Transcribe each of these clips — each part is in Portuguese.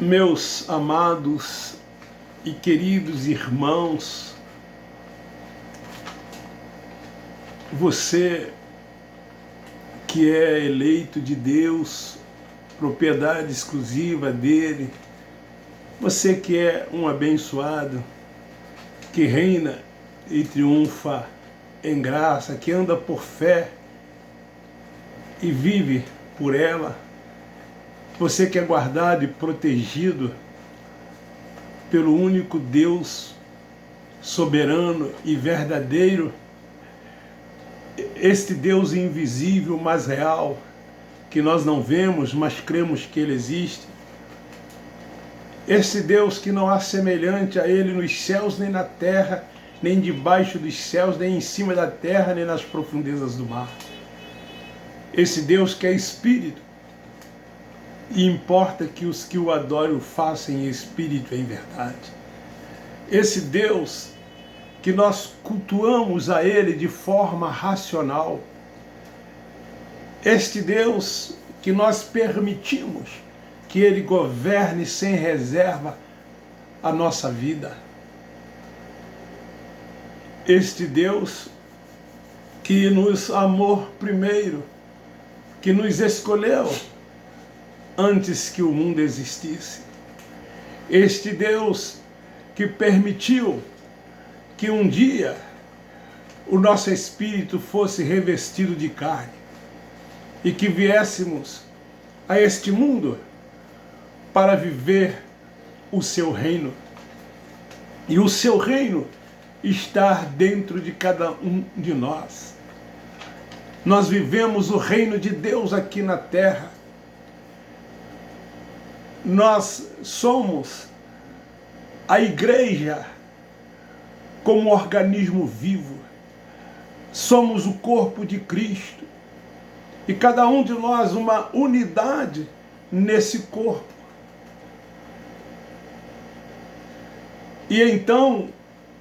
Meus amados e queridos irmãos, você que é eleito de Deus, propriedade exclusiva dele, você que é um abençoado, que reina e triunfa em graça, que anda por fé e vive por ela, você que é guardado e protegido pelo único Deus soberano e verdadeiro, este Deus invisível, mas real, que nós não vemos, mas cremos que Ele existe. Este Deus que não há semelhante a Ele nos céus, nem na terra, nem debaixo dos céus, nem em cima da terra, nem nas profundezas do mar. Esse Deus que é Espírito, e importa que os que o adoram o façam em espírito e em verdade. Esse Deus que nós cultuamos a Ele de forma racional. Este Deus que nós permitimos que Ele governe sem reserva a nossa vida. Este Deus que nos amou primeiro, que nos escolheu antes que o mundo existisse. Este Deus que permitiu que um dia o nosso espírito fosse revestido de carne e que viéssemos a este mundo para viver o seu reino. E o seu reino está dentro de cada um de nós. Nós vivemos o reino de Deus aqui na terra. Nós somos a igreja como organismo vivo. Somos o corpo de Cristo. E cada um de nós uma unidade nesse corpo. E então,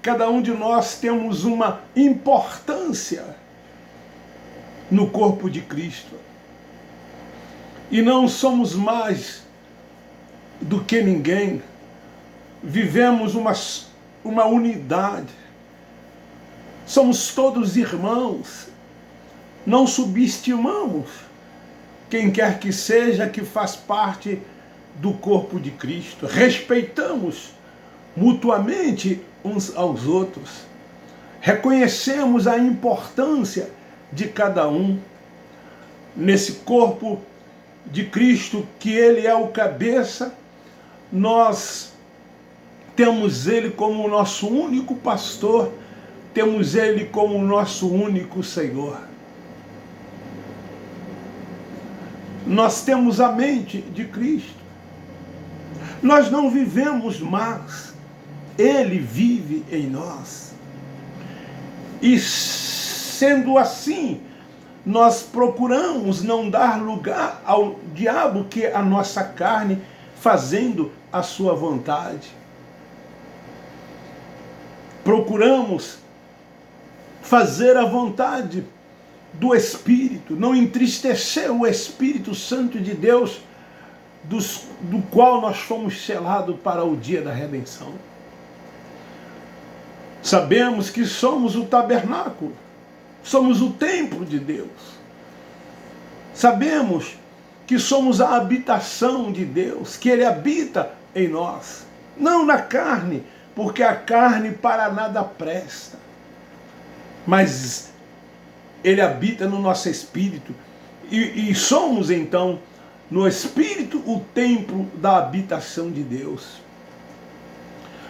cada um de nós temos uma importância no corpo de Cristo. E não somos mais do que ninguém, vivemos uma unidade, somos todos irmãos, não subestimamos quem quer que seja que faz parte do corpo de Cristo, respeitamos mutuamente uns aos outros, reconhecemos a importância de cada um nesse corpo de Cristo, que Ele é o cabeça. Nós temos Ele como o nosso único pastor, temos Ele como o nosso único Senhor. Nós temos a mente de Cristo. Nós não vivemos mais, Ele vive em nós. E sendo assim, nós procuramos não dar lugar ao diabo, que é a nossa carne, fazendo a sua vontade. Procuramos fazer a vontade do Espírito, não entristecer o Espírito Santo de Deus, do qual nós fomos selados para o dia da redenção. Sabemos que somos o tabernáculo, somos o templo de Deus. Sabemos que somos a habitação de Deus, que Ele habita em nós, não na carne, porque a carne para nada presta, mas Ele habita no nosso espírito, e somos então no espírito o templo da habitação de Deus.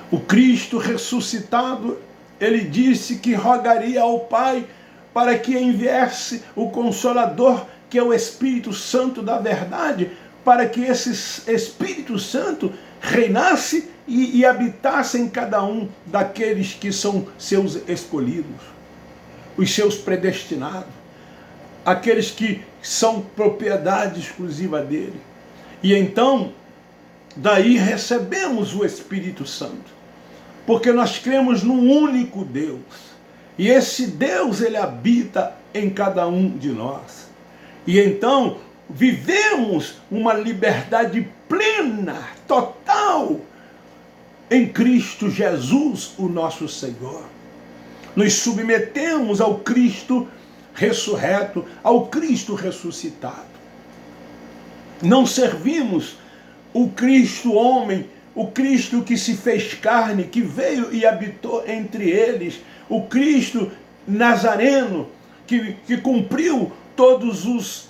O Cristo ressuscitado, Ele disse que rogaria ao Pai para que enviasse o Consolador, que é o Espírito Santo da verdade, para que esse Espírito Santo reinasse e habitasse em cada um daqueles que são seus escolhidos, os seus predestinados, aqueles que são propriedade exclusiva dele. E então, daí recebemos o Espírito Santo, porque nós cremos num único Deus, e esse Deus, Ele habita em cada um de nós. E então, vivemos uma liberdade plena, total, em Cristo Jesus, o nosso Senhor. Nos submetemos ao Cristo ressurreto, ao Cristo ressuscitado. Não servimos o Cristo homem, o Cristo que se fez carne, que veio e habitou entre eles, o Cristo nazareno, que cumpriu todos os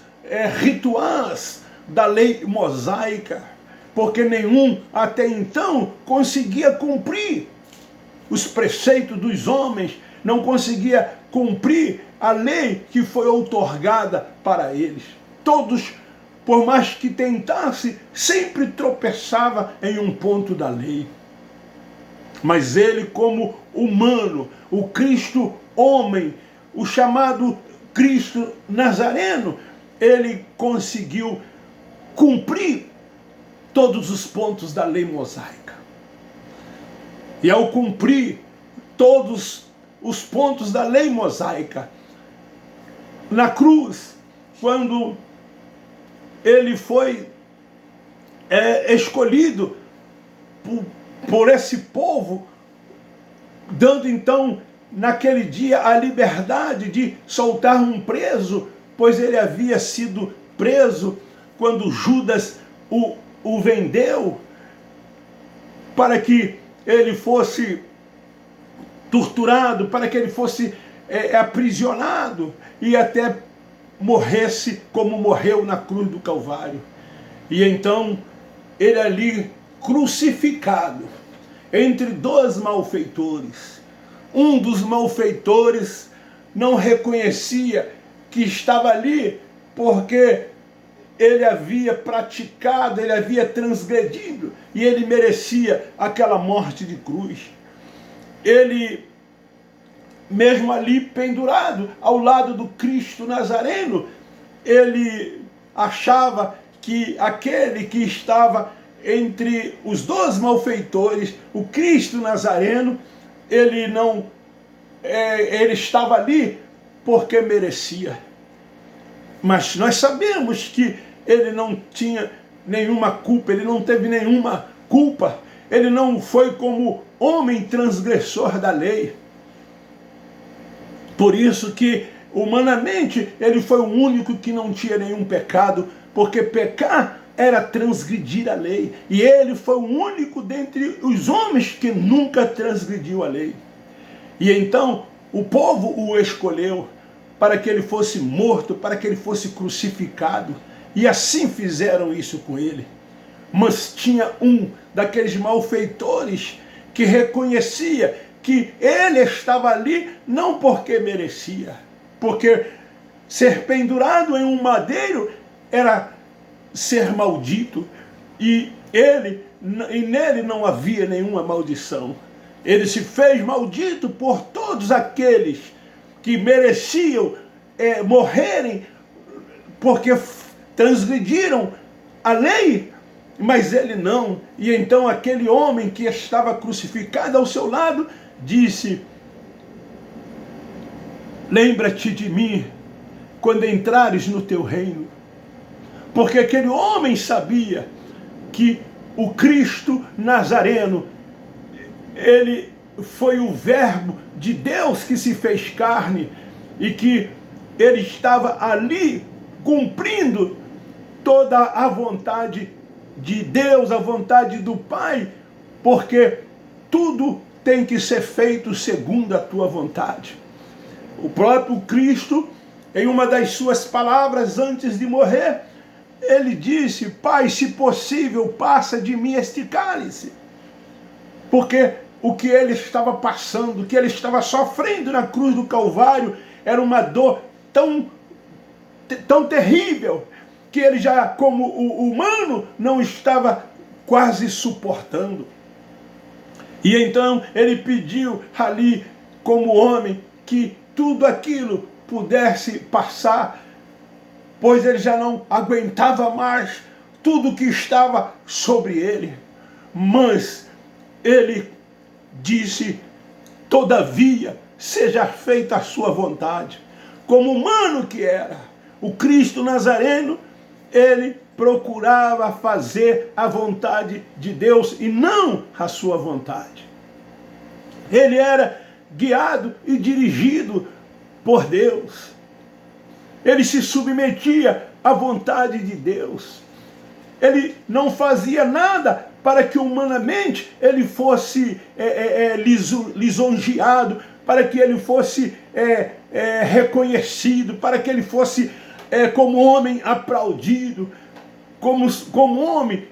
rituais da lei mosaica, porque nenhum até então conseguia cumprir os preceitos dos homens, não conseguia cumprir a lei que foi outorgada para eles. Todos, por mais que tentasse, sempre tropeçava em um ponto da lei. Mas ele, como humano, o Cristo homem, o chamado Cristo nazareno, ele conseguiu cumprir todos os pontos da lei mosaica. E ao cumprir todos os pontos da lei mosaica, na cruz, quando ele foi escolhido por esse povo, dando então naquele dia a liberdade de soltar um preso, pois ele havia sido preso quando Judas o vendeu para que ele fosse torturado, para que ele fosse aprisionado e até morresse como morreu na cruz do Calvário. E então ele ali crucificado entre dois malfeitores. Um dos malfeitores não reconhecia que estava ali porque ele havia praticado, ele havia transgredido e ele merecia aquela morte de cruz. Ele, mesmo ali pendurado ao lado do Cristo Nazareno, ele achava que aquele que estava entre os dois malfeitores, o Cristo Nazareno, ele estava ali porque merecia. Mas nós sabemos que ele não tinha nenhuma culpa, ele não teve nenhuma culpa, ele não foi como homem transgressor da lei. Por isso que, humanamente, ele foi o único que não tinha nenhum pecado, porque pecar era transgredir a lei. E ele foi o único dentre os homens que nunca transgrediu a lei. E então o povo o escolheu para que ele fosse morto, para que ele fosse crucificado. E assim fizeram isso com ele. Mas tinha um daqueles malfeitores que reconhecia que ele estava ali não porque merecia, porque ser pendurado em um madeiro era ser maldito, e nele não havia nenhuma maldição. Ele se fez maldito por todos aqueles que mereciam morrerem porque transgrediram a lei, mas ele não. E então aquele homem que estava crucificado ao seu lado disse: lembra-te de mim quando entrares no teu reino. Porque aquele homem sabia que o Cristo Nazareno, ele foi o verbo de Deus que se fez carne, e que ele estava ali cumprindo toda a vontade de Deus, a vontade do Pai, porque tudo tem que ser feito segundo a tua vontade. O próprio Cristo, em uma das suas palavras antes de morrer, ele disse: Pai, se possível, passa de mim este cálice. Porque o que ele estava passando, o que ele estava sofrendo na cruz do Calvário, era uma dor tão terrível, que ele já, como o humano, não estava quase suportando. E então ele pediu ali, como homem, que tudo aquilo pudesse passar, pois ele já não aguentava mais tudo que estava sobre ele. Mas ele disse: todavia, seja feita a sua vontade. Como humano que era, o Cristo Nazareno, ele procurava fazer a vontade de Deus e não a sua vontade. Ele era guiado e dirigido por Deus. Ele se submetia à vontade de Deus. Ele não fazia nada para que humanamente ele fosse lisonjeado, para que ele fosse reconhecido, para que ele fosse como homem aplaudido, como homem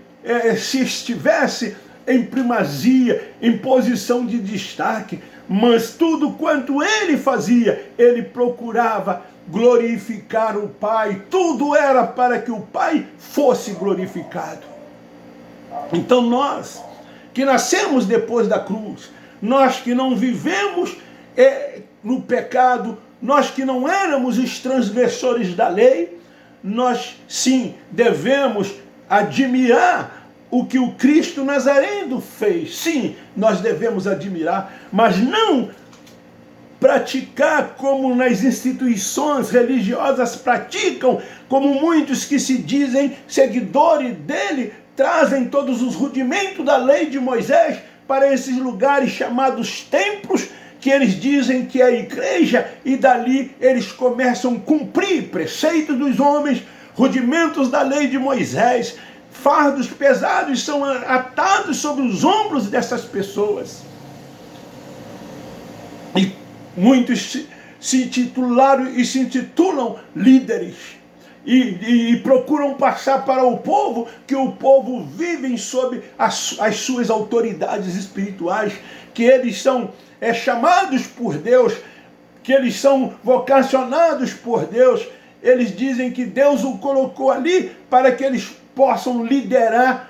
se estivesse em primazia, em posição de destaque. Mas tudo quanto ele fazia, ele procurava glorificar o Pai. Tudo era para que o Pai fosse glorificado. Então nós, que nascemos depois da cruz, nós que não vivemos no pecado, nós que não éramos os transgressores da lei, nós sim devemos admirar o que o Cristo Nazareno fez. Sim, nós devemos admirar, mas não praticar como nas instituições religiosas praticam, como muitos que se dizem seguidores dele, trazem todos os rudimentos da lei de Moisés para esses lugares chamados templos, que eles dizem que é a igreja, e dali eles começam a cumprir preceitos dos homens, rudimentos da lei de Moisés. Fardos pesados são atados sobre os ombros dessas pessoas. E muitos se titularam e se intitulam líderes. E procuram passar para o povo que o povo vive sob as suas autoridades espirituais, que eles são chamados por Deus, que eles são vocacionados por Deus. Eles dizem que Deus o colocou ali para que eles possam liderar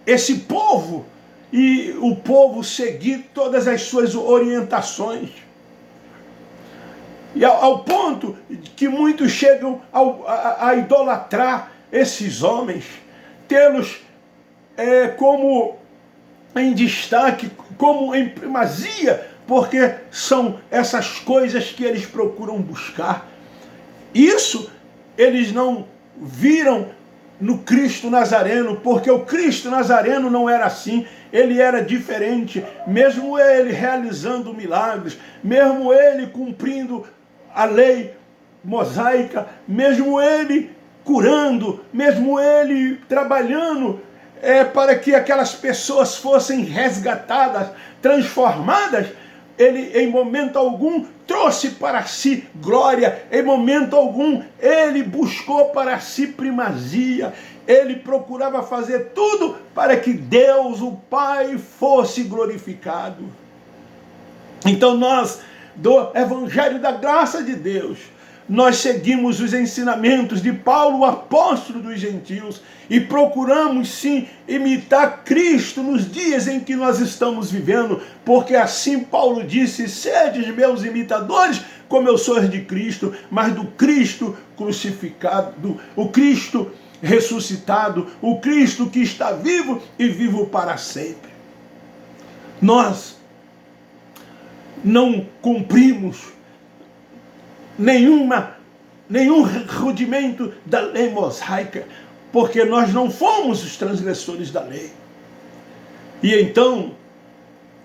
esse povo e o povo seguir todas as suas orientações. E ao ponto que muitos chegam a idolatrar esses homens, tê-los como em destaque, como em primazia, porque são essas coisas que eles procuram buscar. Isso eles não viram no Cristo Nazareno, porque o Cristo Nazareno não era assim, ele era diferente. Mesmo ele realizando milagres, mesmo ele cumprindo a lei mosaica, mesmo ele curando, mesmo ele trabalhando para que aquelas pessoas fossem resgatadas, transformadas, ele em momento algum trouxe para si glória, em momento algum ele buscou para si primazia, ele procurava fazer tudo para que Deus, o Pai, fosse glorificado. Então nós, do Evangelho da Graça de Deus, nós seguimos os ensinamentos de Paulo, o apóstolo dos gentios, e procuramos sim imitar Cristo nos dias em que nós estamos vivendo, porque assim Paulo disse: sedes meus imitadores, como eu sou de Cristo, mas do Cristo crucificado, o Cristo ressuscitado, o Cristo que está vivo e vivo para sempre. Nós não cumprimos nenhum rudimento da lei mosaica, porque nós não fomos os transgressores da lei. E então,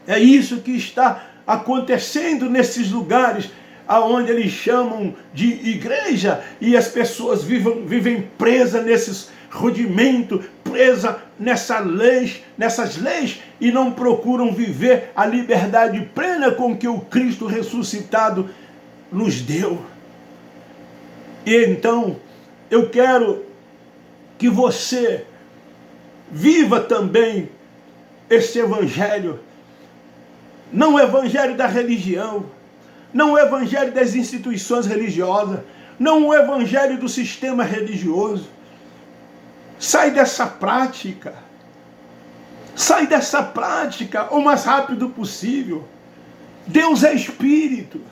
é isso que está acontecendo nesses lugares aonde eles chamam de igreja, e as pessoas vivem presas nesses rudimentos, presas nessas leis, e não procuram viver a liberdade plena com que o Cristo ressuscitado nos deu. E então, eu quero que você viva também esse evangelho, não o evangelho da religião, não o evangelho das instituições religiosas, não o evangelho do sistema religioso. Sai dessa prática o mais rápido possível. Deus é Espírito.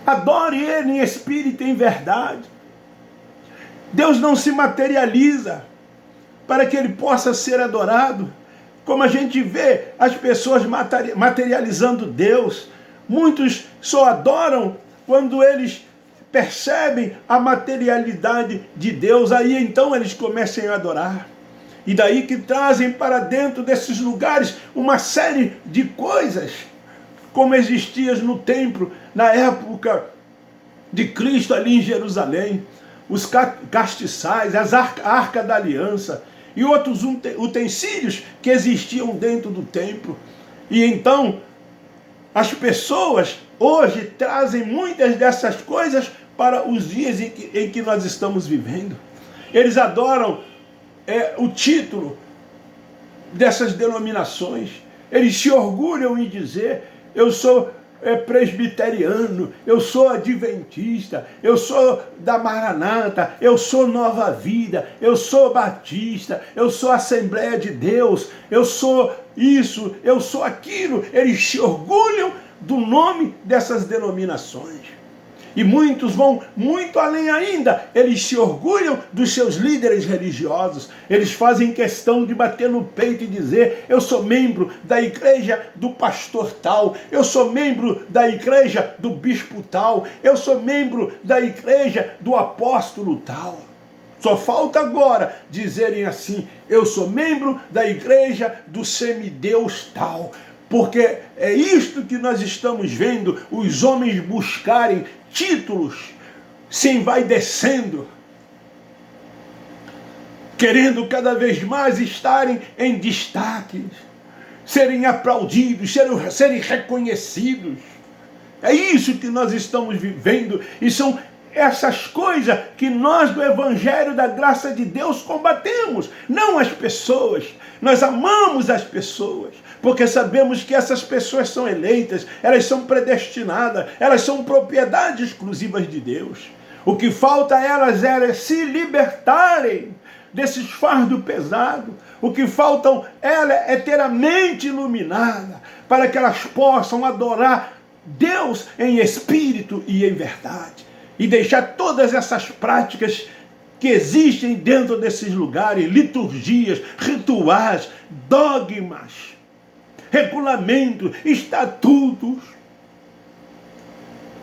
Adore Ele em espírito e em verdade. Deus não se materializa para que Ele possa ser adorado, como a gente vê as pessoas materializando Deus. Muitos só adoram quando eles percebem a materialidade de Deus, aí então eles começam a adorar. E daí que trazem para dentro desses lugares uma série de coisas, como existiam no templo, na época de Cristo ali em Jerusalém, os castiçais, a arca da aliança e outros utensílios que existiam dentro do templo. E então, as pessoas hoje trazem muitas dessas coisas para os dias em que nós estamos vivendo. Eles adoram o título dessas denominações. Eles se orgulham em dizer: eu sou presbiteriano, eu sou adventista, eu sou da Maranata, eu sou Nova Vida, eu sou batista, eu sou Assembleia de Deus, eu sou isso, eu sou aquilo. Eles se orgulham do nome dessas denominações. E muitos vão muito além ainda. Eles se orgulham dos seus líderes religiosos. Eles fazem questão de bater no peito e dizer: eu sou membro da igreja do pastor tal, eu sou membro da igreja do bispo tal, eu sou membro da igreja do apóstolo tal. Só falta agora dizerem assim: eu sou membro da igreja do semideus tal. Porque é isto que nós estamos vendo, os homens buscarem títulos, se envaidecendo, querendo cada vez mais estarem em destaque, serem aplaudidos, serem reconhecidos. É isso que nós estamos vivendo, e são essas coisas que nós do Evangelho da Graça de Deus combatemos, não as pessoas. Nós amamos as pessoas, porque sabemos que essas pessoas são eleitas, elas são predestinadas, elas são propriedade exclusivas de Deus. O que falta a elas é se libertarem desses fardos pesados. O que falta a elas é ter a mente iluminada, para que elas possam adorar Deus em espírito e em verdade. E deixar todas essas práticas que existem dentro desses lugares, liturgias, rituais, dogmas, regulamentos, estatutos,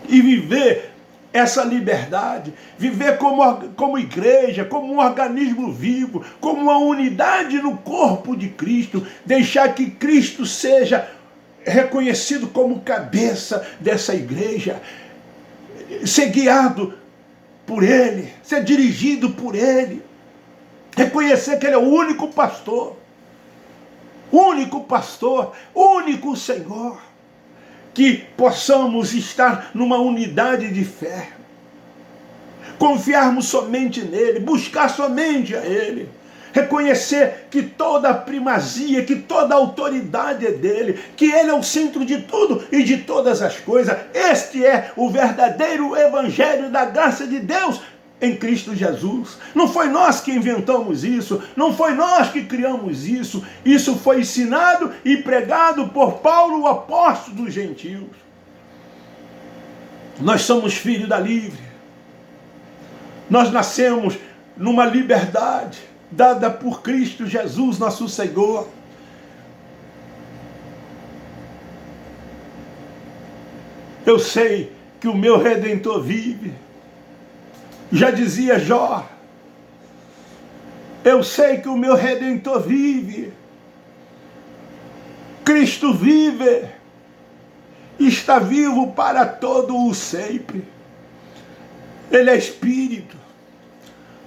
e viver essa liberdade, viver como igreja, como um organismo vivo, como uma unidade no corpo de Cristo, deixar que Cristo seja reconhecido como cabeça dessa igreja, ser guiado por Ele, ser dirigido por Ele, reconhecer que Ele é o único pastor, único Senhor, que possamos estar numa unidade de fé, confiarmos somente nele, buscar somente a Ele, reconhecer que toda a primazia, que toda a autoridade é dele, que Ele é o centro de tudo e de todas as coisas. Este é o verdadeiro Evangelho da Graça de Deus em Cristo Jesus. Não foi nós que inventamos isso, não foi nós que criamos isso. Isso foi ensinado e pregado por Paulo, o apóstolo dos gentios. Nós somos filhos da livre. Nós nascemos numa liberdade dada por Cristo Jesus, nosso Senhor. Eu sei que o meu Redentor vive. Já dizia Jó. Eu sei que o meu Redentor vive. Cristo vive. Está vivo para todo o sempre. Ele é Espírito.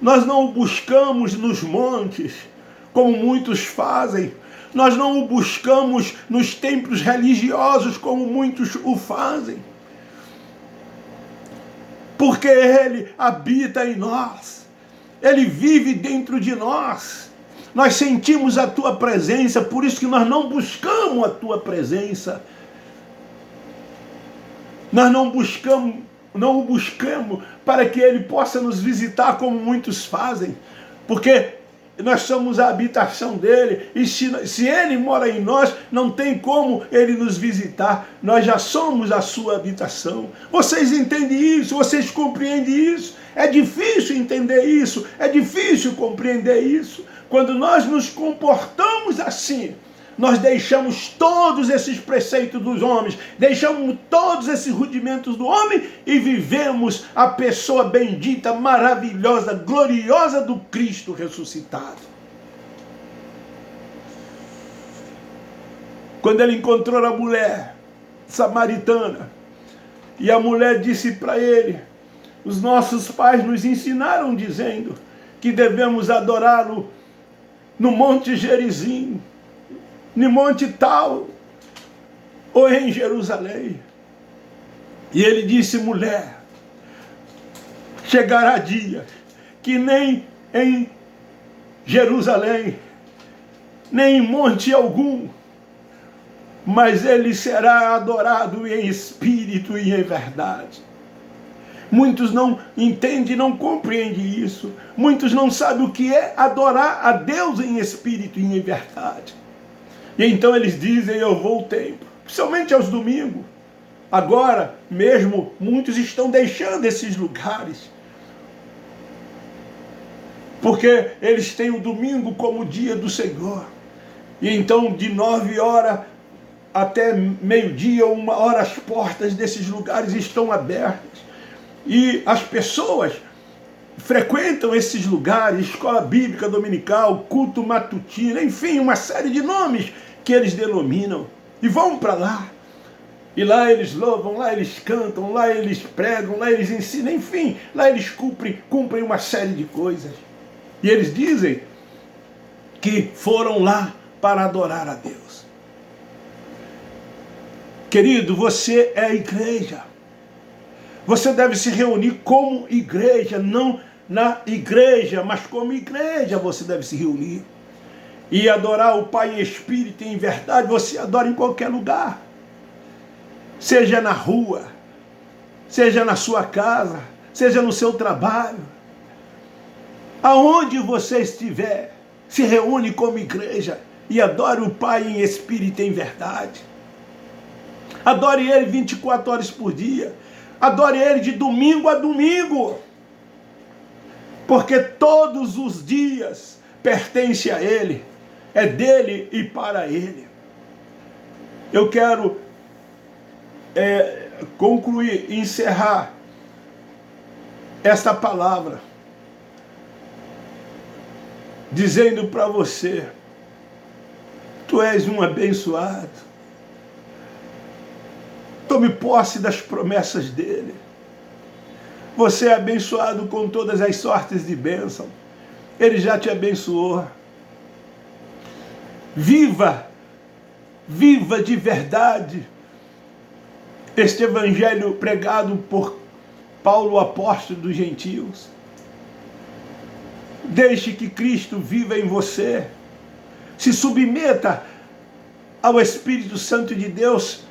Nós não o buscamos nos montes, como muitos fazem. Nós não o buscamos nos templos religiosos, como muitos o fazem. Porque Ele habita em nós. Ele vive dentro de nós. Nós sentimos a Tua presença, por isso que nós não buscamos a Tua presença. Nós não o buscamos para que Ele possa nos visitar como muitos fazem, porque nós somos a habitação dEle, e se Ele mora em nós, não tem como Ele nos visitar, nós já somos a sua habitação. Vocês entendem isso? Vocês compreendem isso? É difícil entender isso, é difícil compreender isso. Quando nós nos comportamos assim, nós deixamos todos esses preceitos dos homens, deixamos todos esses rudimentos do homem e vivemos a pessoa bendita, maravilhosa, gloriosa do Cristo ressuscitado. Quando ele encontrou a mulher samaritana, e a mulher disse para ele: os nossos pais nos ensinaram dizendo que devemos adorá-lo no Monte Gerizim, no Monte tal, ou em Jerusalém. E ele disse: mulher, chegará dia que nem em Jerusalém, nem em monte algum, mas ele será adorado em espírito e em verdade. Muitos não entendem, não compreendem isso. Muitos não sabem o que é adorar a Deus em espírito e em verdade. E então eles dizem: eu vou ao templo, principalmente aos domingos. Agora mesmo, muitos estão deixando esses lugares, porque eles têm o domingo como dia do Senhor. E então de 9 horas até meio-dia, 1 hora, as portas desses lugares estão abertas. E as pessoas frequentam esses lugares, escola bíblica dominical, culto matutino, enfim, uma série de nomes que eles denominam. E vão para lá. E lá eles louvam, lá eles cantam, lá eles pregam, lá eles ensinam, enfim, lá eles cumprem uma série de coisas. E eles dizem que foram lá para adorar a Deus. Querido, você é a igreja. Você deve se reunir como igreja, não na igreja, mas como igreja você deve se reunir. E adorar o Pai em espírito e em verdade, você adora em qualquer lugar. Seja na rua, seja na sua casa, seja no seu trabalho. Aonde você estiver, se reúne como igreja e adore o Pai em espírito e em verdade. Adore Ele 24 horas por dia. Adore Ele de domingo a domingo. Porque todos os dias pertencem a Ele. É dele e para Ele. Eu quero concluir, encerrar esta palavra dizendo para você: tu és um abençoado. Tome posse das promessas dele. Você é abençoado com todas as sortes de bênção. Ele já te abençoou. Viva de verdade este evangelho pregado por Paulo, apóstolo dos gentios. Deixe que Cristo viva em você. Se submeta ao Espírito Santo de Deus.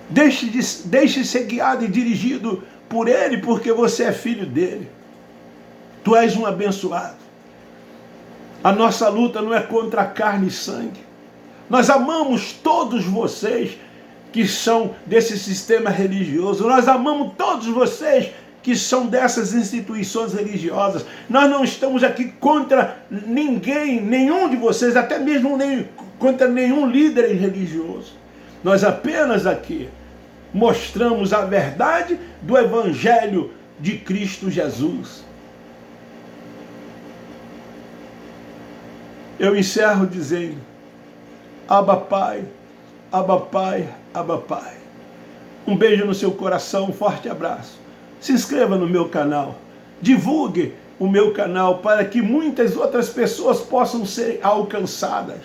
Deixe ser guiado e dirigido por Ele, porque você é filho dele. Tu és um abençoado. A nossa luta não é contra carne e sangue. Nós amamos todos vocês que são desse sistema religioso. Nós amamos todos vocês que são dessas instituições religiosas. Nós não estamos aqui contra ninguém, nenhum de vocês, até mesmo contra nenhum líder religioso. Nós apenas aqui mostramos a verdade do Evangelho de Cristo Jesus. Eu encerro dizendo: Abba Pai, Abba Pai, Abba Pai. Um beijo no seu coração, um forte abraço. Se inscreva no meu canal, divulgue o meu canal para que muitas outras pessoas possam ser alcançadas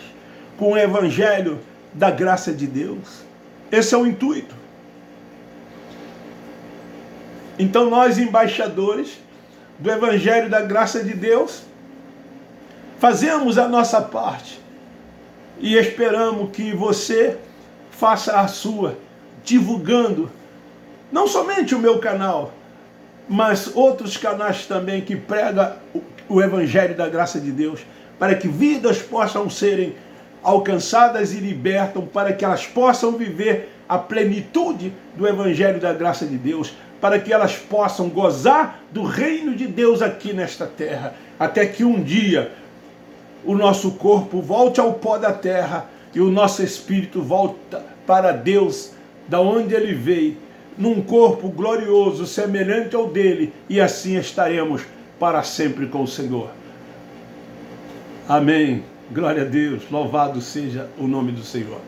com o Evangelho da graça de Deus. Esse é o intuito. Então nós, embaixadores do Evangelho da graça de Deus, fazemos a nossa parte e esperamos que você faça a sua, divulgando não somente o meu canal, mas outros canais também que pregam o Evangelho da graça de Deus, para que vidas possam serem alcançadas e libertam, para que elas possam viver a plenitude do Evangelho da graça de Deus, para que elas possam gozar do reino de Deus aqui nesta terra, até que um dia o nosso corpo volte ao pó da terra e o nosso espírito volta para Deus, da onde ele veio, num corpo glorioso, semelhante ao dele, e assim estaremos para sempre com o Senhor. Amém. Glória a Deus. Louvado seja o nome do Senhor.